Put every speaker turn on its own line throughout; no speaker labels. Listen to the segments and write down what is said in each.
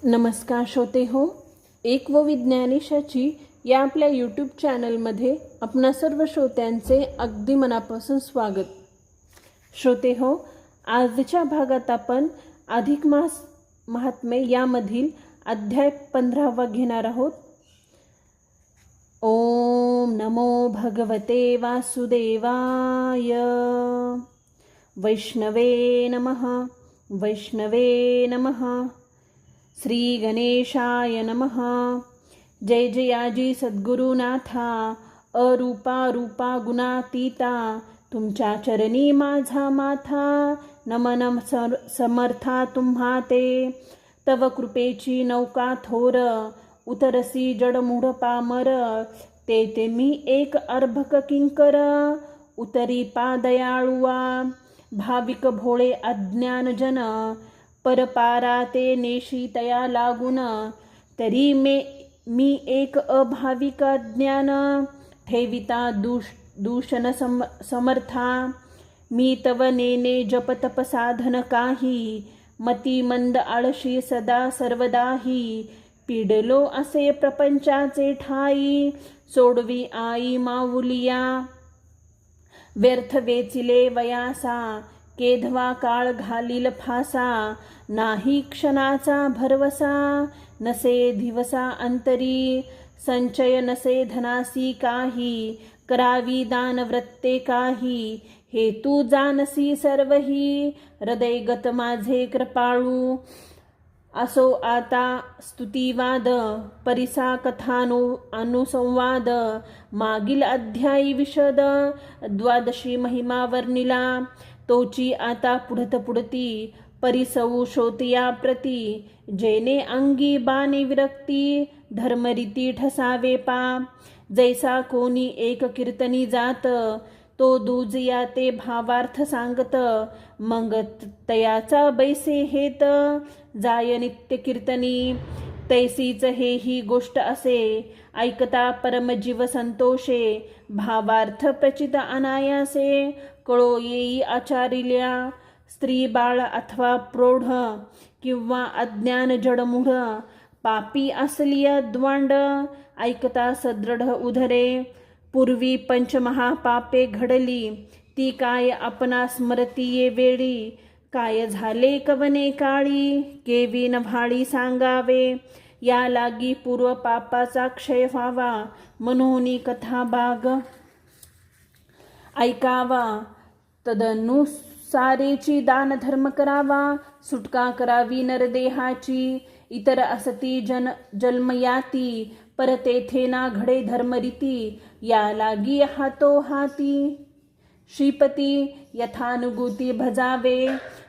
नमस्कार श्रोते हो, एक व विज्ञानेशाची या आपल्या यूट्यूब चॅनलमध्ये आपणा सर्व श्रोत्यांचे अगदी मनापासून स्वागत. श्रोते हो, आजच्या भागात आपण अधिक मास महात्म्य यामधील अध्याय 15वा घेणार आहोत. ओम नमो भगवते वासुदेवाय. वैष्णवे नमः. वैष्णवे नमः. श्री गणेशाय नमः. जय जयाजी सद्गुरुनाथा, अरूपा रूपा गुणातीता, तुमच्या चरणी माझा माथा, नमन समर्था तुम्हा ते. तव कृपेची नौका थोर, उतरसी जडमूढ पामर, ते मी एक अर्भक किंकर, उतरी पादयाळुआ. भाविक भोळे अज्ञानजन, परपारा ते नेशी तया लागून, तरी मी एक अभाविक अज्ञान, ठेविता दूषण समर्था. मी तव नेने जप तप साधन काही, मती मंद आळशी सदा सर्वदाही. पिडलो असे प्रपंचाचे ठाई, सोडवी आई माऊलिया. व्यर्थ वेचिले वयासा, केधवा काळ घालील फासा. नाही क्षणाचा भरवसा, नसे दिवसा अंतरी. संचय नसे धनासी काही, करावी दान व्रते काही. हेतू जानसी सर्वही, हृदयगत माझे कृपाळू. असो आता स्तुतिवाद, परिसा कथानुसंवाद. मागील अध्यायी विशद, द्वादशी महिमा वर्णिला. तोची आता पुढती परिसवू शोतिया प्रती. जेने अंगी बाणे विरक्ती, धर्मरीती ठसावे पा. जैसा कोणी एक कीर्तनी जात, तो दूजिया ते भावार्थ सांगत. मग तयाचा बैसे हेत, जाय नित्य कीर्तनी. तैसीच हे ही गोष्ट असे, ऐकता परमजीव संतोषे. भावार्थ प्रचित अनायासे, कळो येई आचारिल्या. स्त्री बाळ अथवा प्रौढ, किंवा अज्ञान जडमूढ. पापी असलिया द्वांड, ऐकता सदृढ उधरे. पूर्वी पंचमहापापे घडली, ती काय आपणा स्मरती ये वेळी. काय झाले कवने काळी, केवी नभाळी सांगावे. या लागी पूर्व पापाचा क्षय व्हावा, मनोनी कथा बाग ऐकावा. तदनुसारेची दान धर्म करावा, सुटका करावी नरदेहाची. इतर असती जन्मयाती, पर तेथे ना घडे धर्मरीती. या लागी हातो हाती श्रीपती, यथानुगुती भजावे.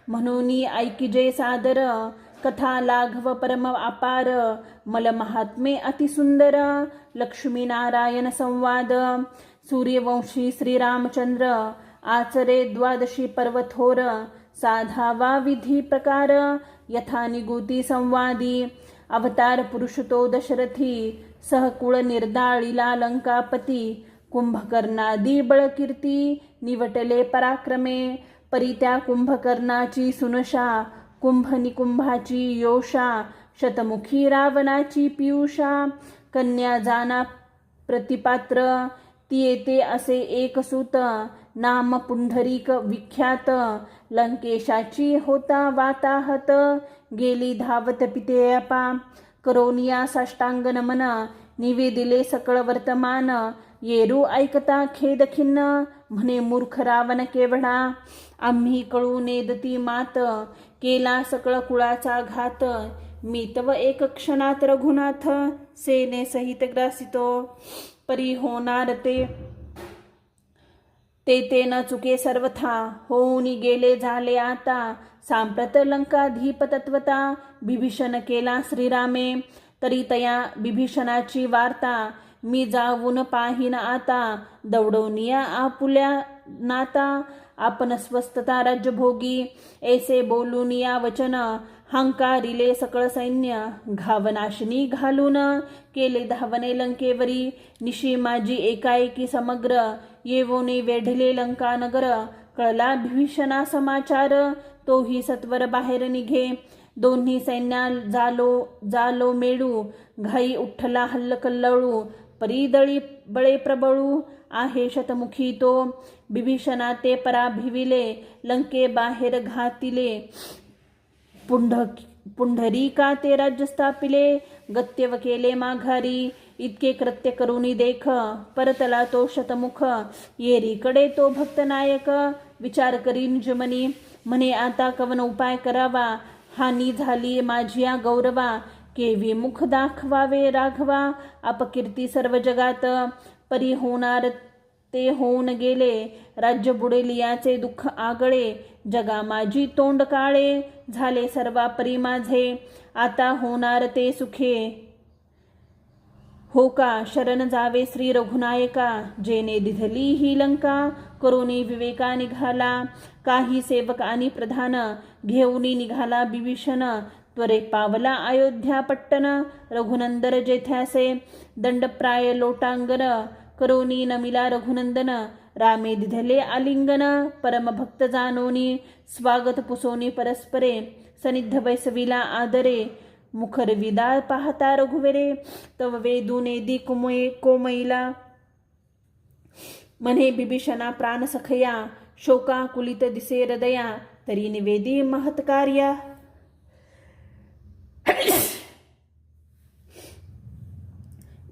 म्हणून ऐकिजे सादर, कथा लाघव परम अपार. मल महात्मे अतिसुंदर, लक्ष्मीनारायण संवाद. सूर्यवंशी श्रीरामचंद्र, आचरे द्वादशी पर्व थोर. साधावा विधी प्रकार, यथानिगुती संवादी. अवतार पुरुष तो दशरथी, सहकुळ निर्दाळीला लंकापती. कुंभकर्णादी बळकीर्ती, निवटले पराक्रमे. परी त्या कुंभकर्णाची सुनशा, कुंभ निकुंभाची योषा. शतमुखी रावणाची पियुषा, कन्या जाना प्रतिपात्र. ती येते असे एक सूत, नाम पुंडरीक विख्यात. लंकेशाची होता वाताहत, गेली धावत पितेयपा. करोनिया साष्टांग नमन, निवेदिले सकळ वर्तमान. येरू ऐकता खेद खिन्न, म्हणे मूर्ख रावण केवढा. आम्ही कळू नेदती मात, केला सकळ कुळाचा घात. मी तव एक क्षणात रघुनाथ, सेने सहित ग्रासितो. परी होणार ते न चुके सर्वथा, होऊन गेले झाले आता. सांप्रत लंकाधीप तत्वता, बिभीषण केला श्रीरामे. तरी तया बिभीषणाची वार्ता, मी जाऊन पाहीन आता. दौडवनिया आपुल्या नाता, आपण स्वस्थता राज्यभोगी. ऐसे बोलून या वचन, हंकारिले सकळ सैन्य. घावनाशिनी घालून, केले धावने लंकेवरी. निशी माझी एकाएकी समग्र, येवोनी वेढले लंकानगर. कळला बिभीषणा समाचार, तोही सत्वर बाहेर निघे. दोन्ही सैन्या जालो मेळू, घाई उठला हल्लकल्लोळू, परीदळी बळे प्रबळू, आहे शतमुखी तो. बिभीषणा ते पराभिविले, लंके बाहेर घातिले, पुंढरीका ते राज्य स्थापिले, गत्यव केले माघारी, इतके कृत्य करुनी देख, परतला तो शतमुख, येरीकडे तो भक्तनायक, विचार करी निजमनी, म्हणे आता कवन उपाय करावा, हानी झाली माझिया गौरवा, केवी मुख दाखवावे राघवा, अपकीर्ती सर्व जगात, परी होणार ते होऊन गेले, राज्य बुडेल याचे दुःख आगळे, जगा माझी तोंड काळे, झाले सर्वा परी माझे, आता होणार ते सुखे, हो का शरण जावे श्री रघुनायका, जेने दिधली ही लंका, करुणी विवेका निघाला, काही सेवक आणि प्रधान, घेऊनी निघाला बिभीषण, त्वरे पावला अयोध्या पट्टन, रघुनंदन जेथ्यासे, दंडप्राय लोटांगण, करोनी नमिला रघुनंदन, रामे दिधले आलिंगन, परमभक्त जानोनी, स्वागत पुसोनी परस्परे, सनिध बैसविला आदरे, मुखर विदा पाहता रघुवेरे, तव वेदूने दी कोमैला, म्हणे बिभीषणा प्राण सखया, शोका कुलित दिसे हृदया, तरी निवेदी महत्कार्या,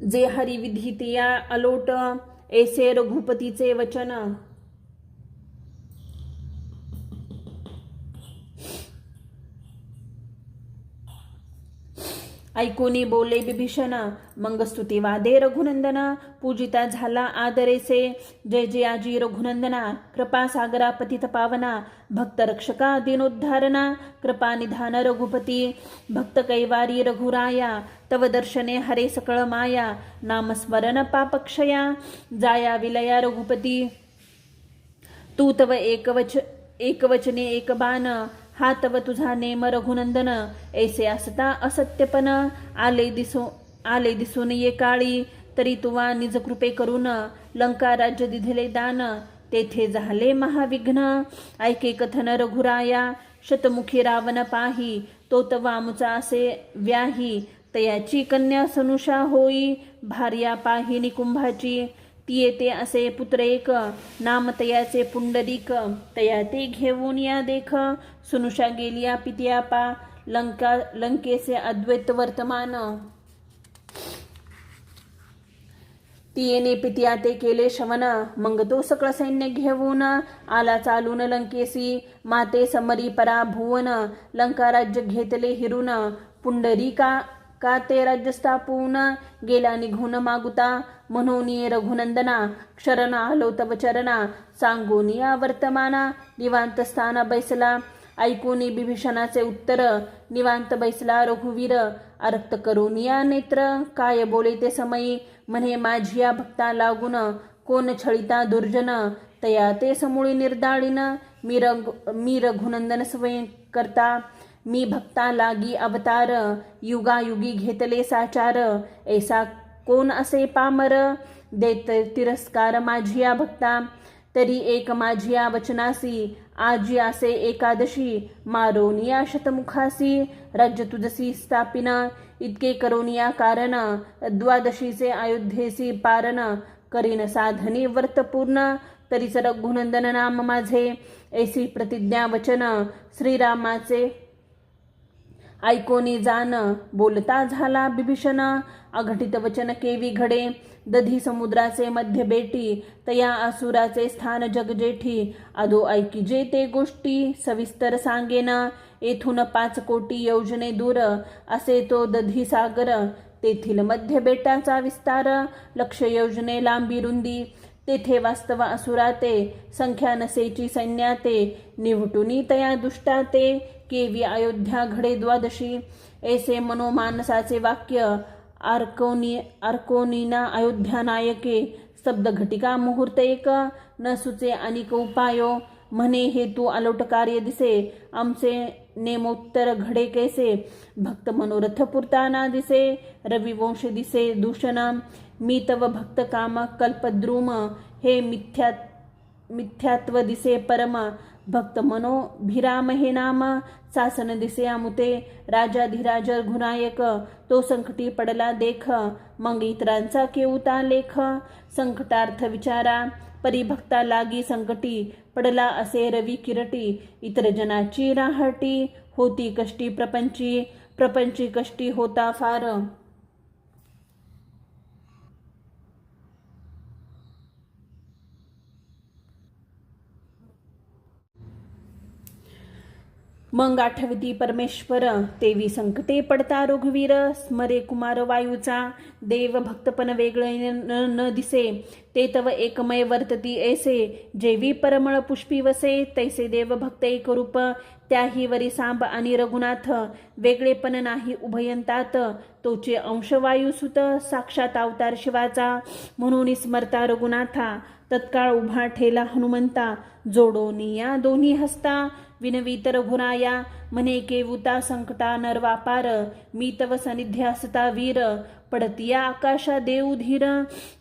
जे हरी विधितिया अलोट, ऐसे रघुपतीचे वचन, ऐकोनी बोले बिभीषण, मग स्तुती वादे रघुनंदन, पूजिता झाला आदरेसे, जय जय आजी रघुनंदना, कृपा सागरा पतित पावना, भक्त रक्षका दिनोद्धारणा, कृपा निधान रघुपती, भक्त कैवारी रघुराया, तव दर्शने हरे सकळ माया, नामस्मरण पापक्षया, जाया विलया रघुपती, तू तव एकवचने एक बाण, हा तव तुझा नेम रघुनंदन, ऐसे असता असत्यपन, आले दिसून ये काळी, तरी तुवा निज कृपे करून, लंका राज्य दिधले दान, तेथे झाले महाविघ्न, ऐके कथन रघुराया, शतमुखी रावण पाही, तो तवा मुचा असे व्याही, तयाची कन्या सनुषा होई, भार्या पाहिनी कुंभाची, ती येते असे पुत्र एक, नाम तयाचे पुंडरीक, तया ते घेऊन या देख, सुनुषा गेलिया पित्यापा, लंकेचे अद्वैत वर्तमान, ती येणे पित्या ते केले शवन, मग तो सकळ सैन्य घेऊन, आला चालून लंकेसी, माते समरी पराभुवन, लंका राज्य घेतले हिरून, पुंडरीका का ते राज्य स्थापून, गेला निघून मागुता, म्हणून रघुनंदना, क्षरण आलो तव चरणा, सांगून या वर्तमाना, निवांत स्थान बैसला, ऐकून बिभीषणाचे उत्तर, निवांत बैसला रघुवीर, अर्थ करून या नेत्र, काय बोले ते समयी, म्हणे माझिया भक्ता लागून, कोण छळिता दुर्जन, तया ते समूळी निर्दाळीन, मी रघुनंदन स्वयं करता, मी भक्ता लागी अवतार, युगायुगी घेतले साचार, ऐसा कोण असे पामर, देत तिरस्कार माझिया भक्ता, तरी एक माझिया वचनासी, आजी असे एकादशी, मारोनिया शतमुखासी, राज्य तुझसी स्थापिन, इतके करोनिया कारण, द्वादशीचे अयोध्येसी पारण, करीन साधनी व्रतपूर्ण, तरीच रघुनंदन नाम माझे, ऐसी प्रतिज्ञा वचन, श्रीरामाचे ऐकोनी जान, बोलता झाला बिभीषण, अघटित वचन केवी घडे, दधी समुद्राचे मध्य बेटी, तया असुराचे स्थान जगजेठी, अदो ऐकिजे ते गोष्टी, सविस्तर सांगेना, येथून 5 कोटी योजने दूर, असे तो दधी सागर, तेथील मध्य बेटाचा विस्तार, 1,00,000 योजने लांबी रुंदी, तेथे वास्तव असुराते, संख्या नसेची सैन्याते, निवटुनी तया दुष्टाते, केवी अयोध्या घडे द्वादशी, ऐसे मनोमानसाचे वाक्य, अर्कोनीना अयोध्या नायके, शब्द घटिका मुहूर्त एक, न सुचे अनिक उपायो, म्हणे हे तू अलोट कार्य दिसे, आमचे नेमोत्तर घडे कैसे, भक्त मनोरथ पुरताना दिसे, रविवंश दिसे दूषण, मी तव भक्त काम कल्पद्रुम, हे मिथ्यात्व दिसे परम, भक्त मनोभिराम हे नाम, सासन दिसे अमुते राजाधिराज रघुनायक, तो संकटी पडला देख, मग इतरांचा केऊता लेख. संकटार्थ विचारा परिभक्ता लागी संकटी, पडला असे रवी किरटी, इतर जनाची राहटी, होती कष्टी प्रपंची, प्रपंची कष्टी होता फार. मग आठवती परमेश्वर, तेवी संकटे पडता रघुवीर, स्मरे कुमार वायूचा, देव भक्तपण वेगळे न दिसे, ते तव एकमय वर्तती ऐसे, जेवी परमळ पुष्पी वसे, तैसे देव भक्त एक रूप, त्याही वरी सांब आणि रघुनाथ, वेगळेपण नाही उभयंतात, तोचे अंश वायुसुत, साक्षात अवतार शिवाचा, म्हणून स्मरता रघुनाथा, तत्काळ उभा ठेला हनुमंता, जोडोनिया दोन्ही हस्ता, विनवीत रघुराया, म्हणे केवुता संकटा नरवापार, मी तव सनिध्य असता वीर, पडतिया आकाशा देऊ धीर,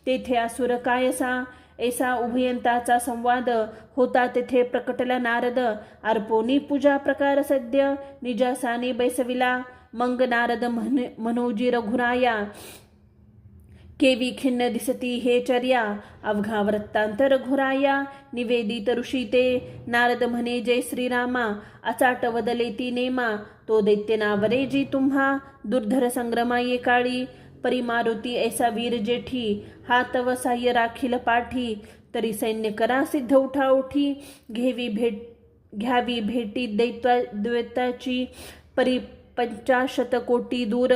तेथे असुर कायसा, ऐसा उभयंताचा संवाद, होता तेथे प्रकटला नारद, अर्पोनी पूजा प्रकार सद्य, निजासाने बैसविला, मग नारद मनोजी रघुराया, केवी खिन्न दिसती हे चर्या, अवघा वृत्तांत रघुराया, निवेदित ऋषी ते, नारद म्हणे जय श्रीरामा, अचाट वदले ती नेमा, तो दैत्य नावरे जी तुम्हा, दुर्धर संग्रमा ये काळी, परिमारुती ऐसा वीर जेठी, हातव साह्य राखील पाठी, तरी सैन्य करा सिद्ध उठा उठी, घ्यावी भेटी दैत्याची, परी 50 कोटी दूर,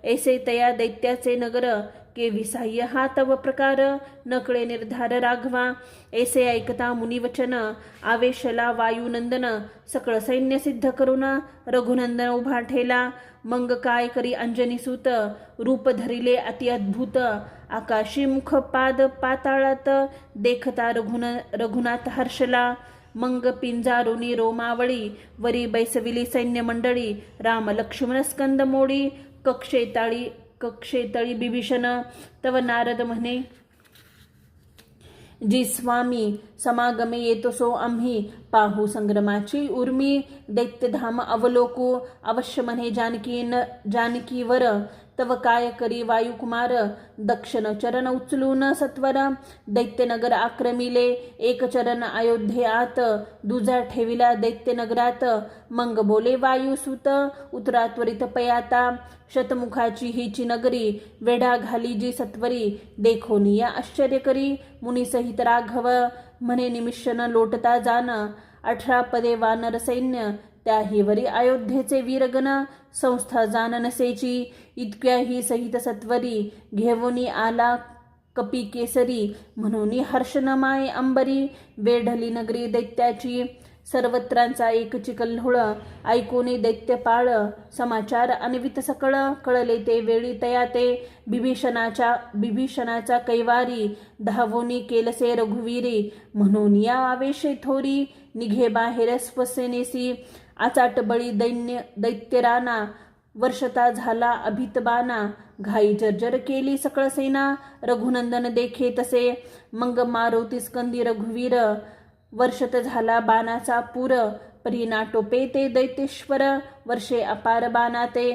ऐसे तया दैत्याचे नगर, के विसाह्य हा तव प्रकार, नकळे निर्धार राघवा, ऐसे ऐकता मुनिवचन, आवेशला वायुनंदन, सकळ सैन्य सिद्ध करून, रघुनंदन उभा ठेला, मग काय करी अंजनी सूत, रूप धरिले अति अद्भुत, आकाशी मुख पाद पाताळात, देखता रघुनाथ हर्षला, मग पिंजारुनी रोमावळी, वरी बैसविली सैन्य मंडळी, राम लक्ष्मण स्कंद मोडी, कक्षेतळी बिभीषण, तव नारद म्हणे जी स्वामी, समागमे येतो सो आम्ही, पाहू संग्रमाची उर्मी, दैत्यधाम अवलोकू, अवश्य म्हणे जानकीवर, तव काय करी वायुकुमार, दक्षिण चरण उचलून सत्वर, दैत्यनगर आक्रमिले, एक चरण अयोध्येआत, दुजा ठेविला दैत्यनगरात, मग बोले वायुसुत, उतरा त्वरित पयाता, शतमुखाची हीची नगरी, वेढा घाली जी सत्वरी, देखोनिया आश्चर्य करी, मुनिसहित राघव, म्हणे निमिषन लोटता जान, 18 पदे वानर सैन्य, त्याहीवरी अयोध्येचे वीरगण, संस्था जान नसेची, इतक्याही सहित सत्वरी, घेवोनी आला कपी केसरी, म्हणून हर्षन माय अंबरी, वेढली नगरी दैत्याची, सर्वत्रांचा एक चिकल्होळ, ऐकोने दैत्यपाळ, समाचार अन्वित सकळ, कळले ते वेळी तया ते, बिभीषणाचा कैवारी, धावोनी केलसे रघुवीरी, म्हणून या आवेशे थोरी, निघे बाहेर स्वसेनेसी, आचाट बळी दैत्यराना, वर्षता झाला अभितबाना, घाई जर्जर केली सकळ सेना, रघुनंदन देखे तसे, मग मारुती स्कंदी रघुवीर, वर्षत झाला बाणाचा पूर, परी नाटोपे ते दैत्येश्वर, वर्षे अपार बाणाते,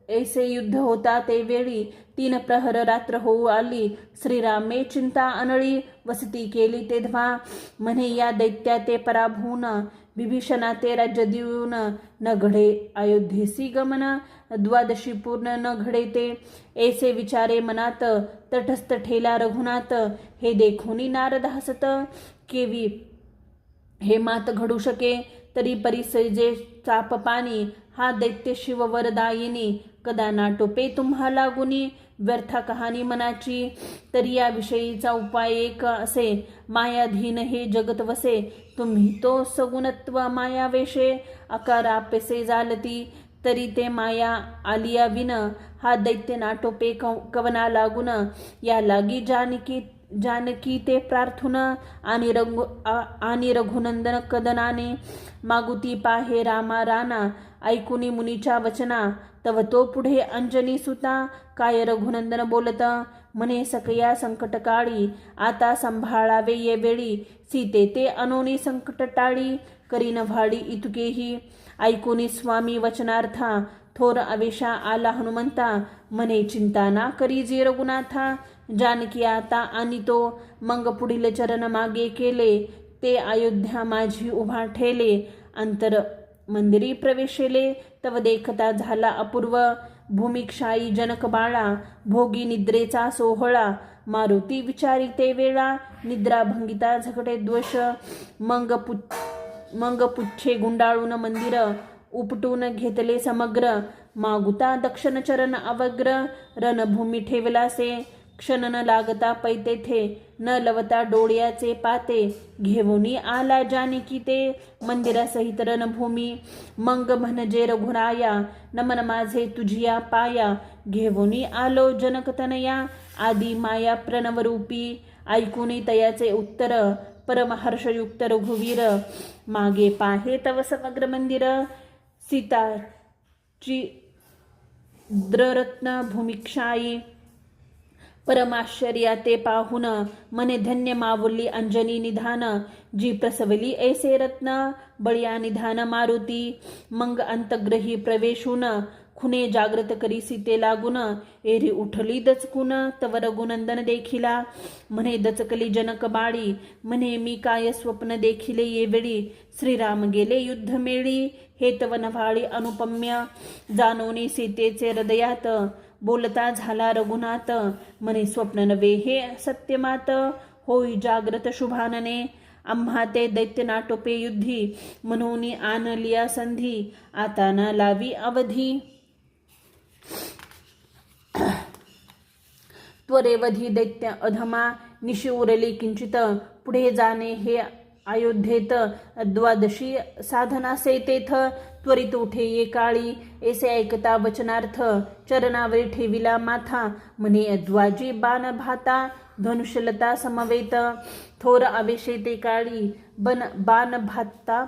ऐसे युद्ध होता ते वेळी, 3 प्रहर रात्र होऊ आली, श्रीरामे चिंता अनळी, वसती केली तेव्हा, म्हणे या दैत्या ते पराभून, विभीषणा ते राज्य देऊन, न घडे अयोध्येसी गमन, 12 पूर्ण न घडे ते, ऐसे विचारे मनात, तटस्थ ठेला रघुनाथ, हे देखोनी नारद हसत, केवी हे मात घडू शके, तरी परिसजे चाप पाणी, हा दैत्य शिव वरदायिनी, कदा नाटोपे तुम्हा लागुनी, व्यर्था कहाणी मनाची, तरी या विषयीचा उपाय एक असे, मायाधीन हे जगत वसे, तुम्ही तो सगुणत्व मायावेशे, आकारापेसे जालती, तरी ते माया आलिया विन, हा दैत्य नाटोपे कवना लागून, या लागी जानकी ते प्रार्थून, आणि रघुनंदन कदनाने, मागुती पाहे रामा राना, ऐकुनी मुनीच्या वचना, तव तो पुढे अंजनी सुता, काय रघुनंदन बोलत, म्हणे सकया संकटकाळी आता संभाळावे ये वेळी सीते ते अनोनी संकट टाळी करीन भाडी इतुकेही ऐकुनी स्वामी वचनार्था थोर आवेशा आला हनुमंता म्हणे चिंता ना करी जी रघुनाथा जानकी आता आणि तो मग पुढील चरण मागे केले ते अयोध्या माझी उभा ठेले अंतर मंदिरी प्रवेशेले तव देखता झाला अपूर्व भूमिक्षाई जनक बाळा भोगी निद्रेचा सोहळा मारुती विचारी ते वेळा निद्रा भंगिता झगडे द्वेष मग पुच्छे गुंडाळून मंदिर उपटून घेतले समग्र मागुता दक्षिण चरण अवग्र रणभूमी ठेवलासे क्षण न लागता पै तेथे न लवता डोळ्याचे पाते घेऊनी आला जानकी ते मंदिरासहित रणभूमी मंग म्हणजे रघुराया नमन माझे तुझिया पाया घेऊनी आलो जनकतनया आदी माया प्रणवरूपी ऐकुनी तयाचे उत्तर परमहर्षयुक्त रघुवीर मागे पाहे तव समग्र मंदिर सीताची द्ररत्न भूमिक्षाई परमाश्चर्या ते पाहुन मने धन्य मावुली अंजनी निधान जी प्रसवली ऐसे रत्न बळिया निधान मारुती मंग अंतग्रही प्रवेशून खुने जागृत करी सीते लागून एरी उठली दचकून तव रघुनंदन देखिला म्हणे दचकली जनक बाळी म्हणे मी काय स्वप्न देखिले ये वेळी श्रीराम गेले युद्ध मेळी हे तव नभाळी अनुपम्य जानोनी सीतेचे हृदयात बोलता झाला रघुनाथ म्हणे स्वप्न नवे हे सत्यमात होई जागृत शुभानने आम्हा ते दैत्य नाटोपे युद्धी म्हणून आणलिया संधी आता न लावी अवधी त्वरेवधी दैत्य अधमा निशी उरली किंचित पुढे जाणे हे अयोध्येत द्वादशी साधनासे तेथ त्वरित उठे ये काळी ऐसे ऐकता वचनार्थ चरणावरी ठेविला माथा म्हणे अद्वाजी बाण भाता धनुष्यलता समवेत थोर आवेशे ते काळी बाण भाता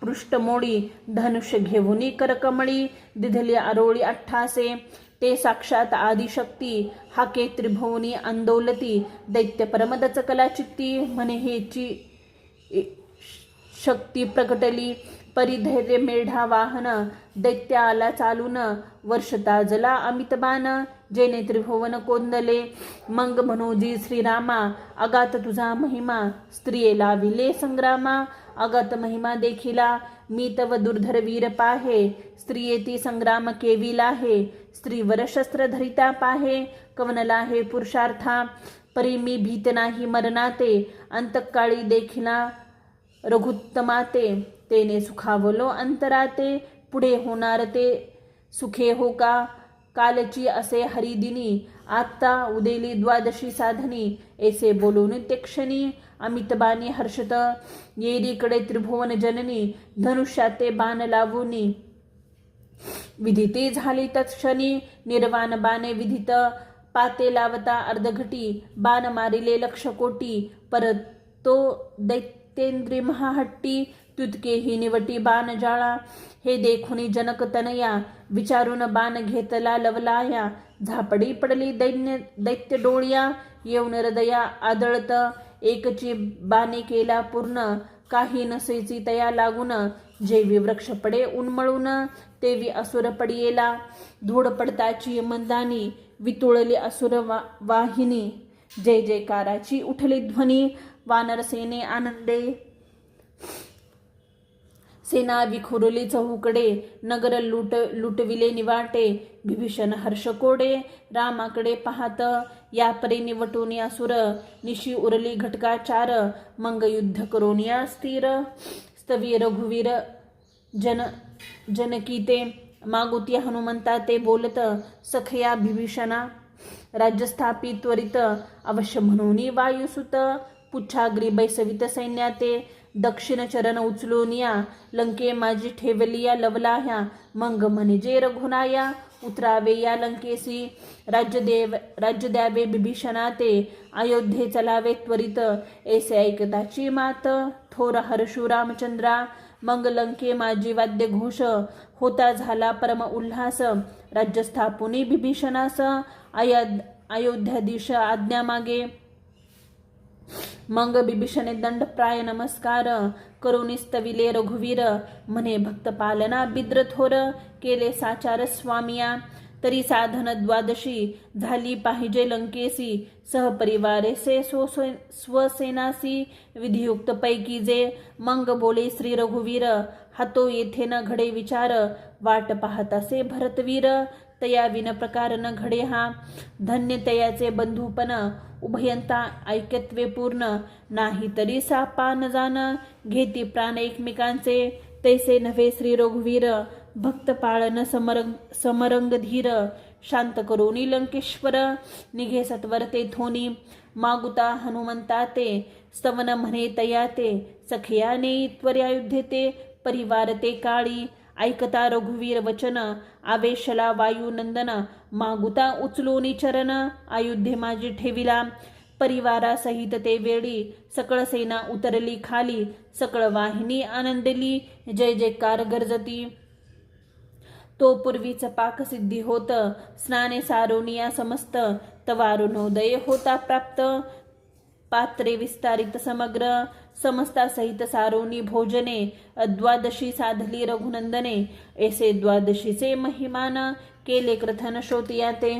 पृष्ठमोळी धनुष्य घेऊनी करकमळी दिधली आरोळी अठ्ठासे ते साक्षात आदिशक्ती हाके त्रिभुवनी आंदोलती दैत्य परमदच कला चित्ती म्हणे हेची शक्ती प्रकटली परिधैर्य मेढा वाहन दैत्य आला चालून वर्षता जला अमितबाण जेने त्रिभुवन कोंदले मंग मनोजी श्रीरामा अगात तुझा महिमा स्त्रिये लाविले संग्रामा अगात महिमा देखिला मी तव दुर्धर वीर पाहे स्त्रियेती संग्राम केविला हे स्त्रीवर शस्त्र धरिता पाहे कवनला हे पुरुषार्था परी मी भीत नाही मरणाते अंतकाळी देखिला रघुत्तमाते तेने सुखावलो अंतराते पुढे होणार ते सुखे हो का कालची असे हरिदिनी आता उदेली द्वादशी साधनी ऐसे बोलून ते क्षणी अमितबानी हर्षत येरीकडे त्रिभुवन जननी धनुष्याते बाण लावूनी विधिते झाली तत्क्षणी निर्वाण बाणे विधित पाते लावता अर्धघटी बाण मारिले लक्ष कोटी परत तो दैत्येंद्री महाहट्टी तुतकेही निवटी बाण जाळा हे देखुनी जनक तनया विचारून बाण घेतला लवलाया झापडी पडली दैत्य डोळ्या येऊन हृदया आदळत एकची बाणे केला पूर्ण काही नसेची तया लागून जेवी वृक्ष पडे उन्मळून तेवी असुर पडियेला धूळ पडताची मंदानी वितुळली असुर वाहिनी जय जयकाराची उठली ध्वनी वानर सेने आनंदे सेना विखुरली चहूकडे नगर लुटविले निवाटे विभीषण हर्ष कोडे रामाकडे पाहत या परी निवटून असुर निशी उरली घटकाचार मंग युद्ध करून या स्थिर स्तवी रघुवीर जनकीते मागुती हनुमंता ते बोलत सखया विभीषणा राज्यस्थापित त्वरित अवश्य म्हणून वायुसुत पुच्छाग्री बैसवित सैन्याते दक्षिण चरण उचलून या लंके माझी ठेवलिया लवलाह्या मंग म्हणजे रघुनाया उतरावे या लंकेसी राज्य द्यावे विभीषणा ते अयोध्ये चलावे त्वरित ऐसे ऐकताची मात थोर हर्षू रामचंद्रा मंग लंके माझी वाद्य घोष होता झाला परम उल्हास राज्य स्थापुनी विभीषणास अयोध्याधीश आज्ञा मागे. मग बिभीषणे दंडप्राय नमस्कार करून स्तविले रघुवीर. म्हणे भक्त पालना बिद्र थोर केले साचार स्वामिया. तरी साधन द्वादशी झाली पाहिजे लंकेसी. सहपरिवारेसे स्वसेनासी विधियुक्त पैकी जे. मग बोले श्री रघुवीर हातो येथे न घडे विचार. वाट पाहत असे भरतवीर तया विन प्रकार न घडे हा. धन्य तयाचे बंधुपण उभयंता ऐक्यत्वे पूर्ण. नाही तरी सापा न जाण घेती प्राण एकमेकांचे. तैसे नव्हे श्री रघुवीर भक्त पाळन समरंग धीर. शांत करोनी लंकेश्वर निघे सत्वर तेथोनी. मागुता हनुमंता ते स्तवन म्हणे तया ते. सखयाने त्वर्यायुध्ये ते परिवार ते काळी. ऐकता रघुवीर वचन आवेशला वायुनंदन. मागुता उचलोनी चरण अयोध्ये माझी ठेविला. परिवारासहित ते वेळी सकळ सेना उतरली खाली. सकळ वाहिनी आनंदली जय जयकार गर्जती. तो पूर्वीच पाकसिद्धी होत स्नाने सारोनिया समस्त. तवारुणोदय होता प्राप्त पात्रे विस्तारित समग्र. समस्ता सहित सारोनी भोजने द्वादशी साधली रघुनंदने. ऐसे द्वादशीचे महिमान केले कथन श्रोतिया ते.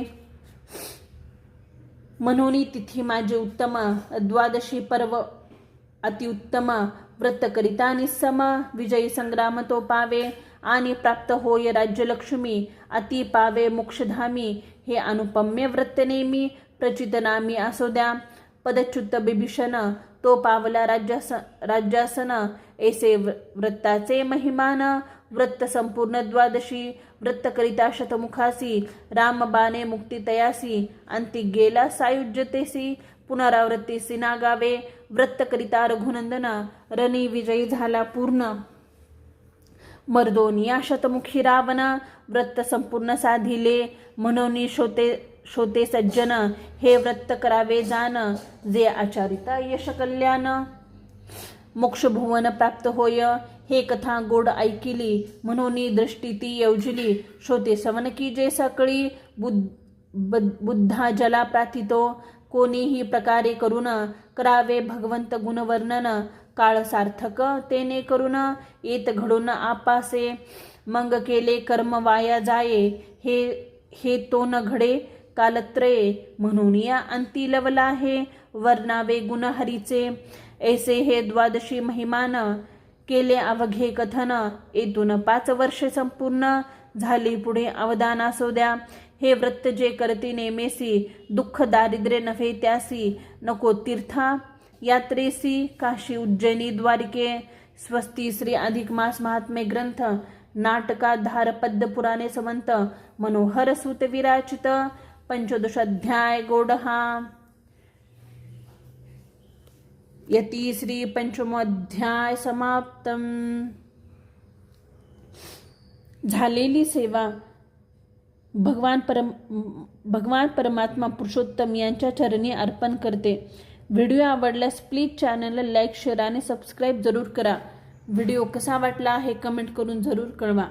म्हणून तिथी माझे उत्तम द्वादशी पर्व अतिउत्तम. व्रत करिता निस्सम विजयी संग्राम तो पावे. आणि प्राप्त होय राज्यलक्ष्मी अति पावे मोक्षधामी. हे अनुपम्य व्रत नेमी प्रचित नामी असो द्या. पदच्युत बिभीषण तो पावला राज्यासन. ऐसे व्रताचे महिमान व्रत संपूर्ण द्वादशी. व्रत करिता शतमुखासी रामबाणे मुक्ती तयासी. अंती गेला सायुज्यतेसी पुनरावृत्तीसी नागावे. व्रत करिता रघुनंदन रणी विजयी झाला पूर्ण. मर्दोनिया शतमुखी रावण व्रत संपूर्ण साधिले. म्हणून शोते सज्जन हे व्रत करावे जान. जे आचारिता यश कल्याण. मोक्षभुवन प्राप्त होय हे कथा गोड ऐकिली. म्हणून दृष्टी ती योजिली. श्रोते सवन की जे सकळी बुद्धा जला प्राथितो. कोणीही प्रकारे करून करावे भगवंत गुणवर्णन. काळ सार्थक तेने करून येत घडून आपासे. मग केले कर्म वाया जाये हे तो न घडे कालत्रये. म्हणून या अंती लवला हे वर्णावे गुण हरीचे. ऐसे हे द्वादशी महिमान केले अवघे कथन. येथून 5 वर्षे संपूर्ण झाली पुढे अवदान असो द्या. हे व्रत जे करती नेमेसी दुःख दारिद्र्य नव्हे त्यासी. नको तीर्था यात्रेसी काशी उज्जैनी द्वारिके. स्वस्ती श्री अधिक मास महात्म्य ग्रंथ नाटकाधार पद्य पुराणे समंत मनोहर सूत विराचित. 15 अध्याय गोडहा. यती श्री 5 अध्याय समाप्तम. झालेली सेवा भगवान परमात्मा पुरुषोत्तम यांच्या चरणी अर्पण करते. व्हिडिओ आवडल्यास प्लीज चॅनलला लाईक शेअर आणि सबस्क्राईब जरूर करा. व्हिडिओ कसा वाटला हे कमेंट करून जरूर कळवा.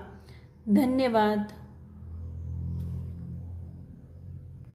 धन्यवाद.